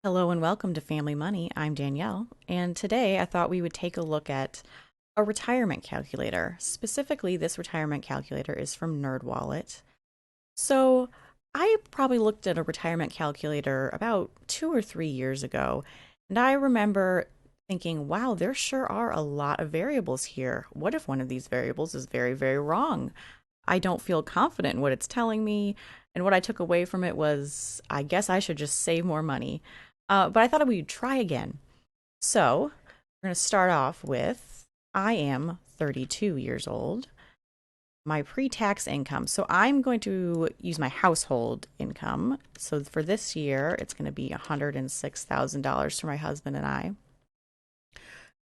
Hello and welcome to Family Money. I'm Danielle, and today I thought we would take a look at a retirement calculator. Specifically, this retirement calculator is from NerdWallet. So, I probably looked at a retirement calculator about 2 or 3 years ago, and I remember thinking, wow, there sure are a lot of variables here. What if one of these variables is very, very wrong? I don't feel confident in what it's telling me. And what I took away from it was, I guess I should just save more money. But I thought we would try again. So we're going to start off with I am 32 years old. My pre tax income. So I'm going to use my household income. So for this year, it's going to be $106,000 for my husband and I.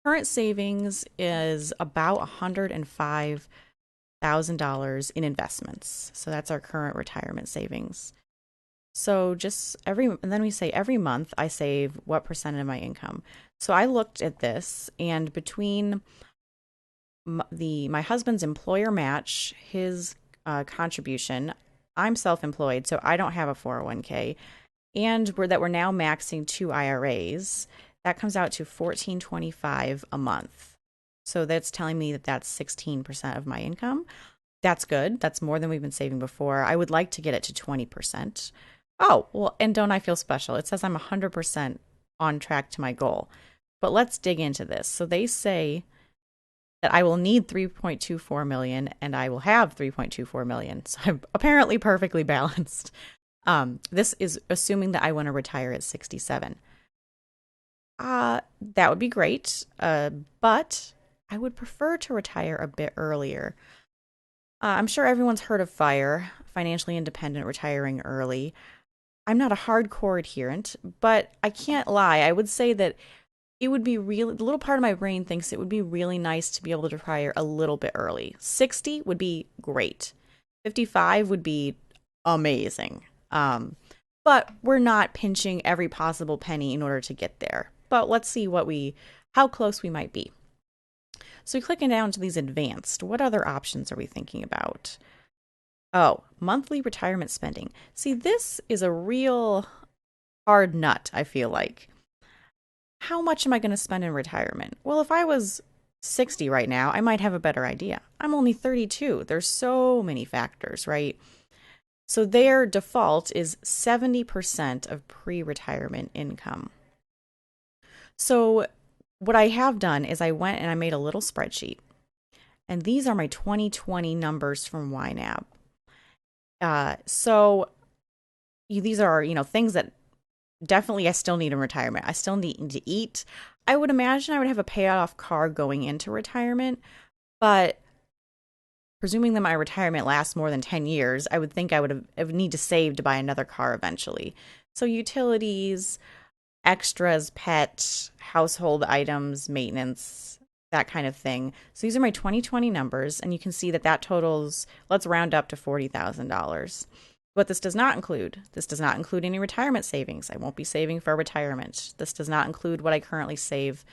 Current savings is about $105,000 in investments. So that's our current retirement savings. So and then we say every month I save what percent of my income. So I looked at this, and between my husband's employer match, his contribution, I'm self-employed, so I don't have a 401k, and we're now maxing two IRAs. That comes out to 1425 a month. So that's telling me that that's 16% of my income. That's good. That's more than we've been saving before. I would like to get it to 20%. Oh, well, and don't I feel special? It says I'm 100% on track to my goal. But let's dig into this. So they say that I will need 3.24 million and I will have 3.24 million. So I'm apparently perfectly balanced. This is assuming that I want to retire at 67. That would be great. But I would prefer to retire a bit earlier. I'm sure everyone's heard of FIRE, financially independent retiring early. I'm not a hardcore adherent, but I can't lie. I would say that it would be really, the little part of my brain thinks it would be really nice to be able to retire a little bit early. 60 would be great. 55 would be amazing. But we're not pinching every possible penny in order to get there. But let's see how close we might be. So clicking down to these advanced, what other options are we thinking about? Oh, monthly retirement spending. See, this is a real hard nut, I feel like. How much am I going to spend in retirement? Well, if I was 60 right now, I might have a better idea. I'm only 32. There's so many factors, right? So their default is 70% of pre-retirement income. So what I have done is I went and I made a little spreadsheet. And these are my 2020 numbers from YNAB. So these are, things that definitely I still need in retirement. I still need to eat. I would imagine I would have a payoff car going into retirement, but presuming that my retirement lasts more than 10 years, I would think I would need to save to buy another car eventually. So utilities, extras, pet, household items, maintenance, that kind of thing. So these are my 2020 numbers, and you can see that totals, let's round up to $40,000. What this does not include any retirement savings. I won't be saving for retirement. This does not include what I currently save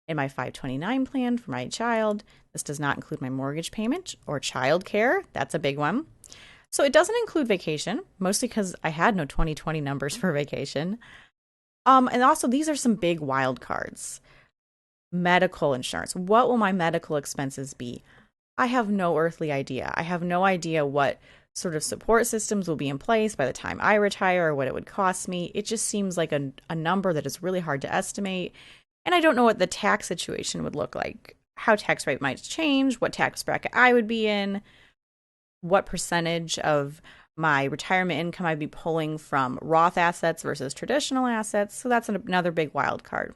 in my 529 plan for my child. This does not include my mortgage payment or child care. That's a big one. So it doesn't include vacation, mostly because I had no 2020 numbers for vacation. And also, these are some big wild cards. Medical insurance. What will my medical expenses be? I have no earthly idea. I have no idea what sort of support systems will be in place by the time I retire or what it would cost me. It just seems like a number that is really hard to estimate. And I don't know what the tax situation would look like, how tax rate might change, what tax bracket I would be in, what percentage of my retirement income I'd be pulling from Roth assets versus traditional assets. So that's another big wild card.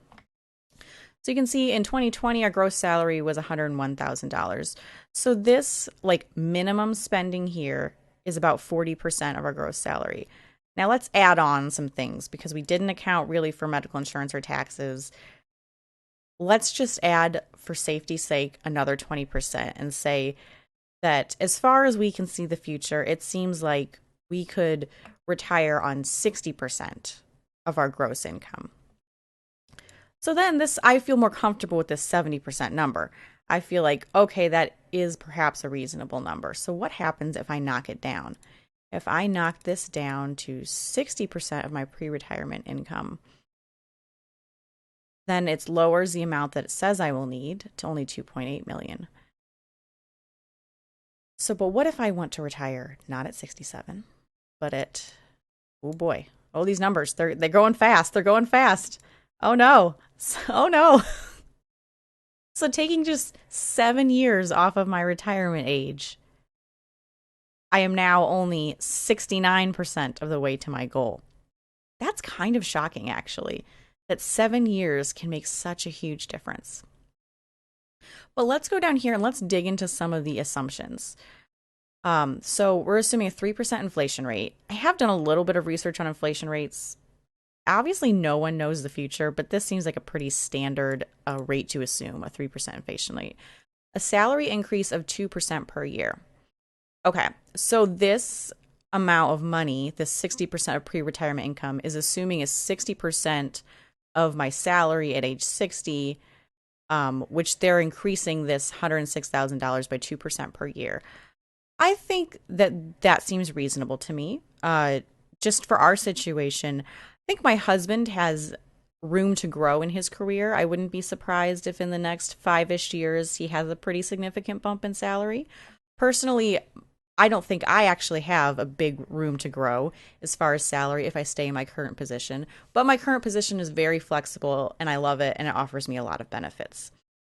So you can see in 2020, our gross salary was $101,000. So this minimum spending here is about 40% of our gross salary. Now let's add on some things because we didn't account really for medical insurance or taxes. Let's just add, for safety's sake, another 20% and say that as far as we can see the future, it seems like we could retire on 60% of our gross income. So then I feel more comfortable with this 70% number. I feel like, okay, that is perhaps a reasonable number. So what happens if I knock it down? If I knock this down to 60% of my pre-retirement income, then it lowers the amount that it says I will need to only 2.8 million. So, but what if I want to retire not at 67, but at, oh boy, oh, these numbers, they're going fast. They're going fast. Oh no. Oh no. So taking just 7 years off of my retirement age, I am now only 69% of the way to my goal. That's kind of shocking, actually, that 7 years can make such a huge difference. But let's go down here and let's dig into some of the assumptions. So we're assuming a 3% inflation rate. I have done a little bit of research on inflation rates. Obviously, no one knows the future, but this seems like a pretty standard rate to assume, a 3% inflation rate. A salary increase of 2% per year. Okay, so this amount of money, this 60% of pre-retirement income, is assuming a 60% of my salary at age 60, which they're increasing this $106,000 by 2% per year. I think that seems reasonable to me. Just for our situation, I think my husband has room to grow in his career. I wouldn't be surprised if in the next 5-ish years he has a pretty significant bump in salary. Personally, I don't think I actually have a big room to grow as far as salary if I stay in my current position. But my current position is very flexible and I love it and it offers me a lot of benefits.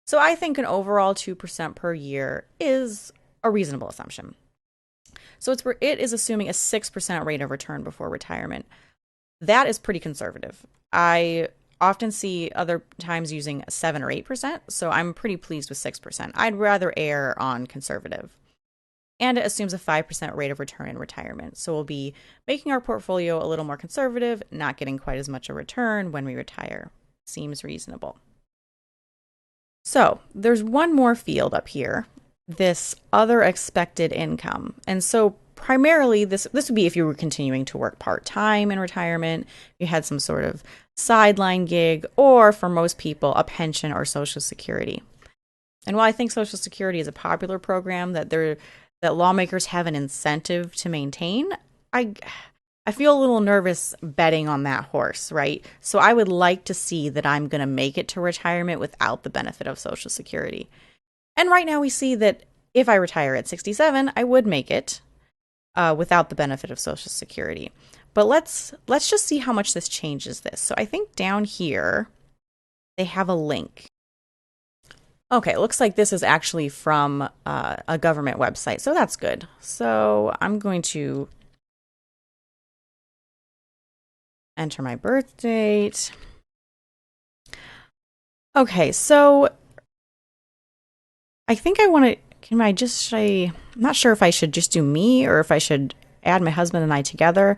So I think an overall 2% per year is a reasonable assumption. So it is assuming a 6% rate of return before retirement. That is pretty conservative. I often see other times using 7 or 8%, so I'm pretty pleased with 6%. I'd rather err on conservative. And it assumes a 5% rate of return in retirement. So we'll be making our portfolio a little more conservative, not getting quite as much a return when we retire. Seems reasonable. So there's one more field up here, this other expected income. And so primarily this would be if you were continuing to work part-time in retirement, you had some sort of sideline gig, or for most people, a pension or Social Security. And while I think Social Security is a popular program that lawmakers have an incentive to maintain, I feel a little nervous betting on that horse, right? So I would like to see that I'm going to make it to retirement without the benefit of Social Security. And right now we see that if I retire at 67, I would make it without the benefit of Social Security. But let's just see how much this changes this. So I think down here they have a link. Okay, it looks like this is actually from a government website, so that's good. So I'm going to enter my birth date. Okay, so I think I want to, I'm not sure if I should just do me or if I should add my husband and I together.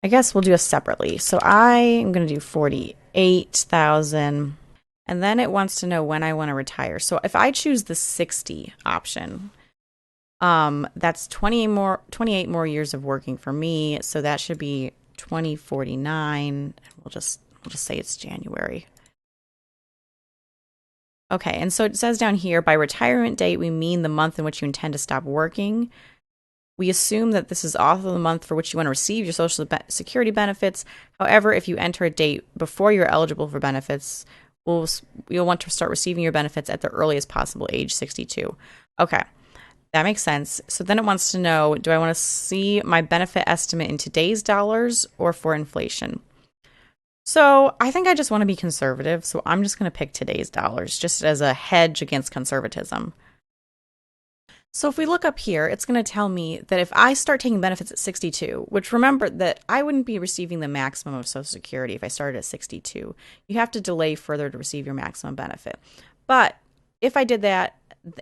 I guess we'll do us separately. So I am going to do 48,000. And then it wants to know when I want to retire. So if I choose the 60 option, that's 28 more years of working for me. So that should be 2049. We'll just say it's January. Okay, and so it says down here, by retirement date, we mean the month in which you intend to stop working. We assume that this is also the month for which you want to receive your Social Security benefits. However, if you enter a date before you're eligible for benefits, you'll want to start receiving your benefits at the earliest possible age, 62. Okay, that makes sense. So then it wants to know, do I want to see my benefit estimate in today's dollars or for inflation? So I think I just want to be conservative. So I'm just going to pick today's dollars just as a hedge against conservatism. So if we look up here, it's going to tell me that if I start taking benefits at 62, which remember that I wouldn't be receiving the maximum of Social Security if I started at 62. You have to delay further to receive your maximum benefit. But if I did that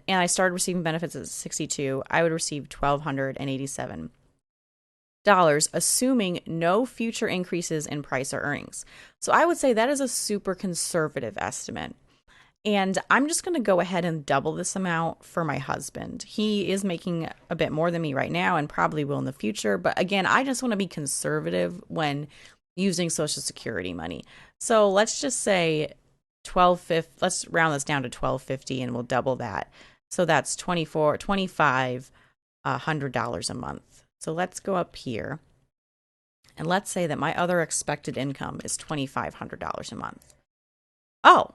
and I started receiving benefits at 62, I would receive $1,287, assuming no future increases in price or earnings. So I would say that is a super conservative estimate. And I'm just going to go ahead and double this amount for my husband. He is making a bit more than me right now and probably will in the future. But again, I just want to be conservative when using Social Security money. So let's just say let's round this down to $1,250 and we'll double that. So that's $2,500 a month. So let's go up here and let's say that my other expected income is $2,500 a month. Oh,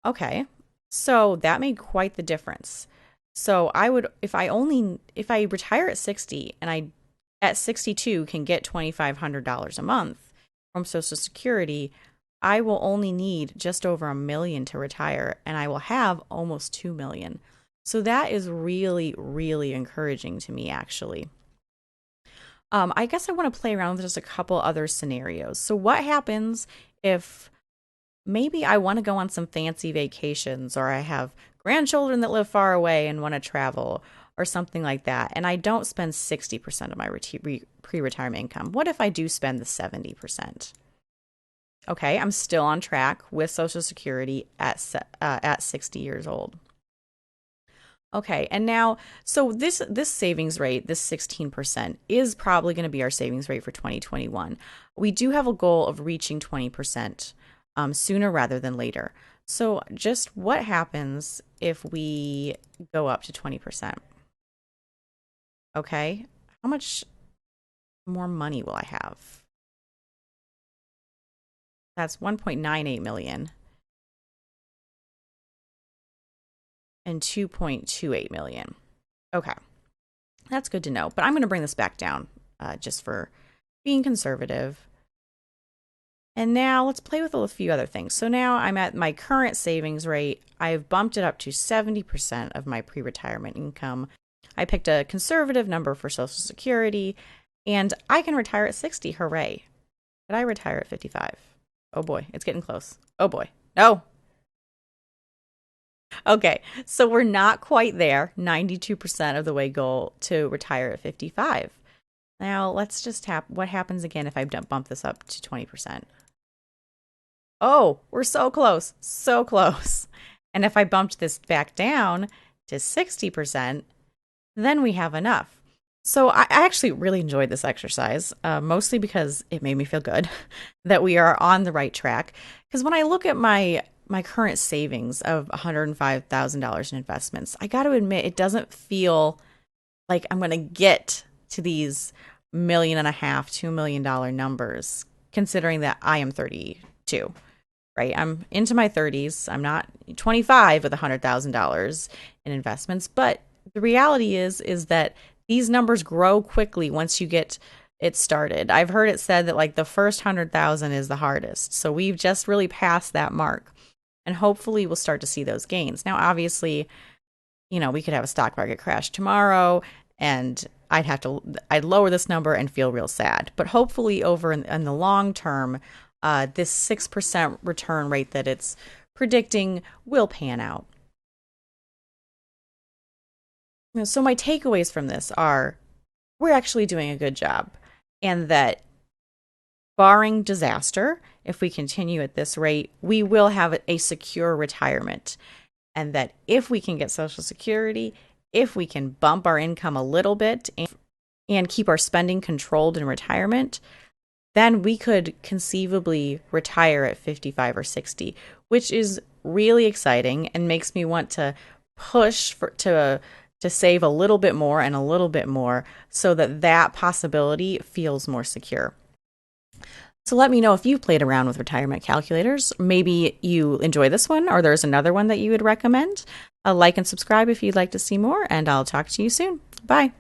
okay. So that made quite the difference. So I would, if I retire at 60 and I at 62 can get $2,500 a month from Social Security, I will only need just over $1 million to retire and I will have almost $2 million. So that is really, really encouraging to me, actually. I guess I want to play around with just a couple other scenarios. So, what happens if maybe I want to go on some fancy vacations, or I have grandchildren that live far away and want to travel, or something like that, and I don't spend 60% of my pre retirement income? What if I do spend the 70%? Okay, I'm still on track with Social Security at 60 years old. Okay, and now, so this savings rate, this 16%, is probably going to be our savings rate for 2021. We do have a goal of reaching 20% sooner rather than later. So, just what happens if we go up to 20%? Okay, how much more money will I have? That's 1.98 million and 2.28 million. Okay. That's good to know. But I'm going to bring this back down just for being conservative. And now let's play with a few other things. So now I'm at my current savings rate. I've bumped it up to 70% of my pre retirement income. I picked a conservative number for Social Security, and I can retire at 60. Hooray. Could I retire at 55? Oh boy, it's getting close. Oh boy. No. Okay, so we're not quite there, 92% of the way goal to retire at 55. Now, let's just tap what happens again if I bump this up to 20%. Oh, we're so close, so close. And if I bumped this back down to 60%, then we have enough. So I actually really enjoyed this exercise, mostly because it made me feel good that we are on the right track. Because when I look at my current savings of $105,000 in investments, I got to admit, it doesn't feel like I'm going to get to these $1.5 million, $2 million numbers, considering that I am 32, right? I'm into my 30s. I'm not 25 with $100,000 in investments, but the reality is that these numbers grow quickly once you get it started. I've heard it said that like the first 100,000 is the hardest. So we've just really passed that mark. And hopefully we'll start to see those gains. Now, obviously, we could have a stock market crash tomorrow and I'd lower this number and feel real sad. But hopefully over in the long term, this 6% return rate that it's predicting will pan out. So my takeaways from this are we're actually doing a good job, and that barring disaster, if we continue at this rate, we will have a secure retirement. And that if we can get Social Security, if we can bump our income a little bit and keep our spending controlled in retirement, then we could conceivably retire at 55 or 60, which is really exciting and makes me want to push to save a little bit more and a little bit more so that possibility feels more secure. So let me know if you've played around with retirement calculators. Maybe you enjoy this one, or there's another one that you would recommend. Like and subscribe if you'd like to see more, and I'll talk to you soon. Bye.